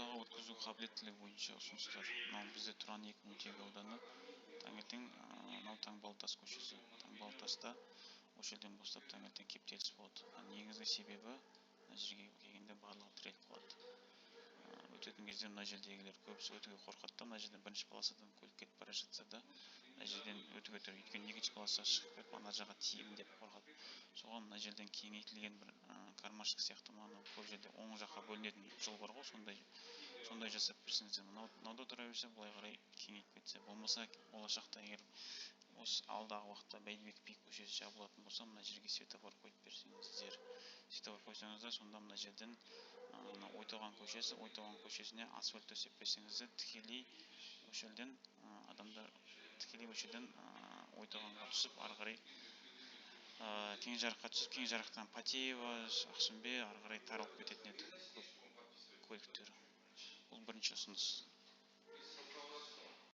саудаға өткізу қабілеттілігі бойынша ұсыныстар. Мынау бізде тұран 2000 ауданы, таңертең Таңбалтас көшесі. Таңбалтаста осы жерден бастап таңертең кептеліс болады. Негізгі себебі мына жерге келгенде барлығы тіреліп қалады. Өтетін кезде мына жердегілер көбісі өтуге қорқады да, мына жерден бірінші полосадан көлік кетіп бара жатса да, мына жерден өтуге тырысады. Өйткені екінші полосаға шығып кетіп ана жаққа тиемін деп қорқады. Соған мына жерден кеңейтілген бір кармашек сияқты мынау көп жерде оң жаққа бөлінетін жол бар ғой, сондай жасап берсеңіздер. Мынауда тұра берсе былай қарай кеңейіп кетсе, болмаса болашақта егер осы алдағы уақытта Бәйдібек би көшесі жабылатын болса, мына жерге светофор қойып берсеңіздер. Светофор қойсаңыздар, сонда мына жерден Ойтоған көшесіне асфальт төсеп берсеңіздер, тікелей осы жерден адамдар Ойтоғанға түсіп, ары қарай Кеңжарыққа түсіп, Кеңжарықтан Патеева, Ақсүмбе ары қарай таралып кететін еді көп көліктер. Бұл бірінші ұсыныс.